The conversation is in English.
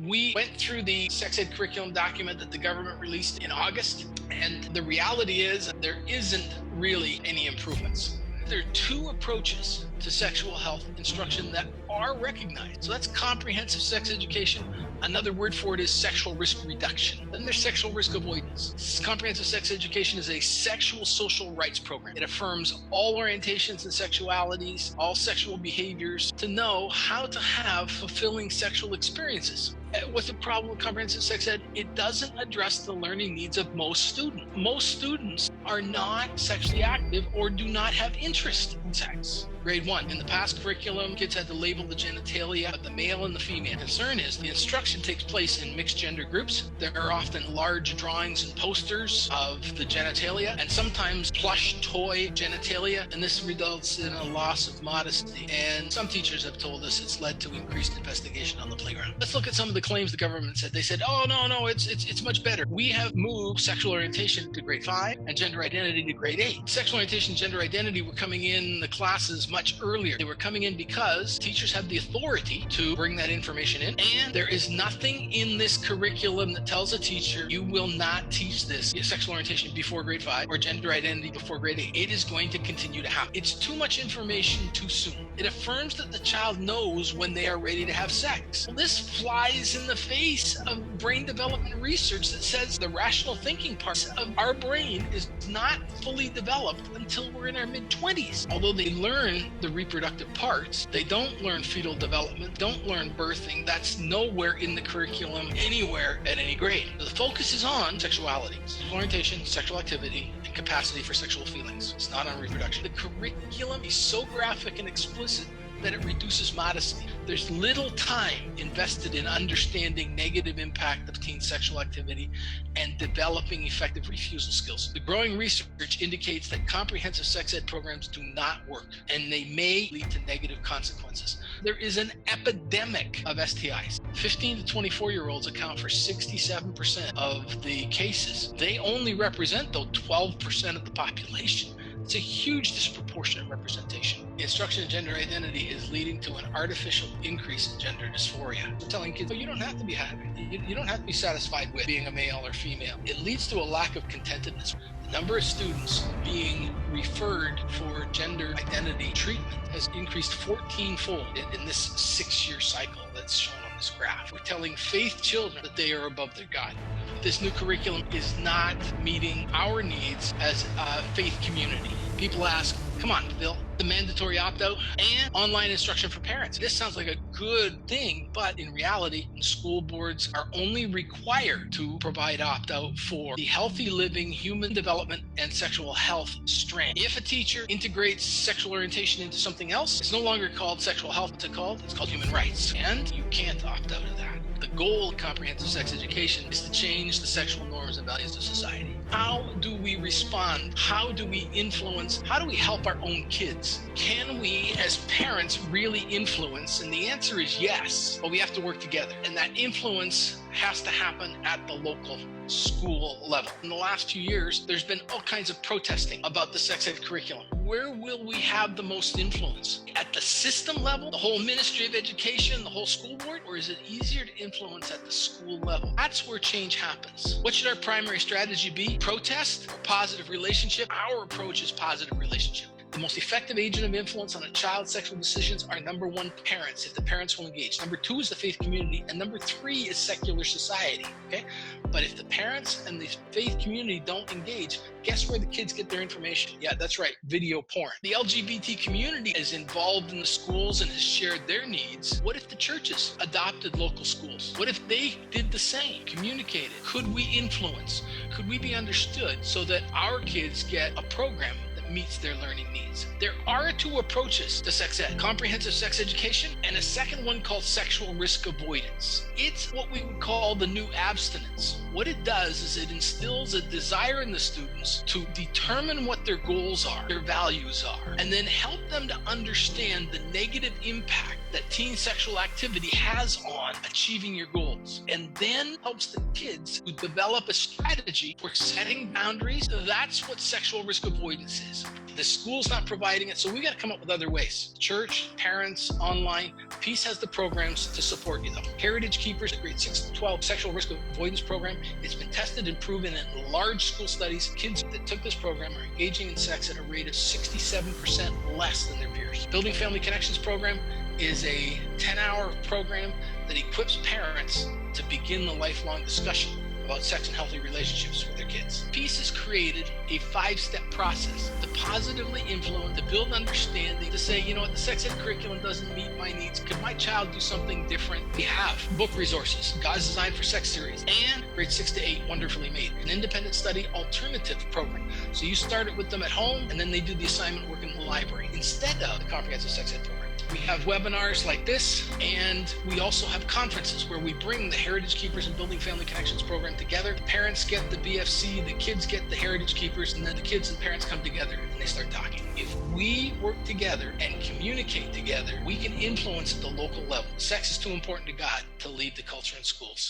We went through the sex ed curriculum document that the government released in August, and the reality is there isn't really any improvements. There are two approaches to sexual health instruction that are recognized. So that's comprehensive sex education. Another word for it is sexual risk reduction. Then there's sexual risk avoidance. Comprehensive sex education is a sexual social rights program. It affirms all orientations and sexualities, all sexual behaviors, to know how to have fulfilling sexual experiences. What's the problem with comprehensive sex ed? It doesn't address the learning needs of most students. Most students are not sexually active or do not have interest in sex. Grade 1. In the past curriculum, kids had to label the genitalia of the male and the female. The concern is the instruction takes place in mixed gender groups. There are often large drawings and posters of the genitalia and sometimes plush toy genitalia, and this results in a loss of modesty. And some teachers have told us it's led to increased investigation on the playground. Let's look at some of the claims the government said. They said, oh, no, it's much better. We have moved sexual orientation to grade 5 and gender identity to grade 8. Sexual orientation and gender identity were coming in the classes much earlier. They were coming in because teachers have the authority to bring that information in, and there is nothing in this curriculum that tells a teacher you will not teach this sexual orientation before grade 5 or gender identity before grade 8. It is going to continue to happen. It's too much information too soon. It affirms that the child knows when they are ready to have sex. Well, this flies in the face of brain development research that says the rational thinking part of our brain is not fully developed until we're in our mid-20s. Although they learn the reproductive parts, they don't learn fetal development, don't learn birthing. That's nowhere in the curriculum anywhere at any grade. The focus is on sexuality, sexual orientation, sexual activity, and capacity for sexual feelings. It's not on reproduction. The curriculum is so graphic and explicit that it reduces modesty. There's little time invested in understanding negative impact of teen sexual activity and developing effective refusal skills. The growing research indicates that comprehensive sex ed programs do not work, and they may lead to negative consequences. There is an epidemic of STIs. 15 to 24-year-olds account for 67% of the cases. They only represent, though, 12% of the population. It's a huge disproportionate representation. Instruction in gender identity is leading to an artificial increase in gender dysphoria. We're telling kids, oh, you don't have to be happy. You don't have to be satisfied with being a male or female. It leads to a lack of contentedness. The number of students being referred for gender identity treatment has increased 14-fold in this 6-year cycle that's shown on this graph. We're telling faith children that they are above their God. This new curriculum is not meeting our needs as a faith community. People ask, come on, Bill, the mandatory opt-out and online instruction for parents. This sounds like a good thing, but in reality, school boards are only required to provide opt-out for the healthy living, human development, and sexual health strand. If a teacher integrates sexual orientation into something else, it's no longer called sexual health. What's it called? It's called human rights. And you can't opt out of that. The goal of comprehensive sex education is to change the sexual norms and values of society. How do we respond? How do we influence? How do we help our own kids? Can we, as parents, really influence? And the answer is yes, but we have to work together. And that influence has to happen at the local school level. In the last few years, there's been all kinds of protesting about the sex ed curriculum. Where will we have the most influence? At the system level, the whole Ministry of Education, the whole school board? Or is it easier to influence at the school level? That's where change happens. What should our primary strategy be? Protest or positive relationship? Our approach is positive relationship. The most effective agent of influence on a child's sexual decisions are, number 1, parents, if the parents will engage. Number 2 is the faith community. And number 3 is secular society, okay? But if the parents and the faith community don't engage, guess where the kids get their information? Yeah, that's right, video porn. The LGBT community is involved in the schools and has shared their needs. What if the churches adopted local schools? What if they did the same, communicated? Could we influence? Could we be understood so that our kids get a program meets their learning needs? There are 2 approaches to sex ed: comprehensive sex education and a second one called sexual risk avoidance. It's what we would call the new abstinence. What it does is it instills a desire in the students to determine what their goals are, their values are, and then help them to understand the negative impact that teen sexual activity has on achieving your goals, and then helps the kids to develop a strategy for setting boundaries. That's what sexual risk avoidance is. The school's not providing it, so we got to come up with other ways. Church, parents, online. Peace has the programs to support you, though. Heritage Keepers, grade 6 to 12 sexual risk avoidance program. It's been tested and proven in large school studies. Kids that took this program are engaging in sex at a rate of 67% less than their peers. Building Family Connections program is a 10-hour program that equips parents to begin the lifelong discussion about sex and healthy relationships with their kids. Peace has created a 5-step process to positively influence, to build understanding, to say, you know what, the sex ed curriculum doesn't meet my needs. Could my child do something different? We have book resources, God's Designed for Sex series, and grade 6 to 8, Wonderfully Made, an independent study alternative program. So you start it with them at home, and then they do the assignment work in the library instead of the comprehensive sex ed program. We have webinars like this, and we also have conferences where we bring the Heritage Keepers and Building Family Connections program together. The parents get the BFC, the kids get the Heritage Keepers, and then the kids and parents come together and they start talking. If we work together and communicate together, we can influence at the local level. Sex is too important to God to lead the culture in schools.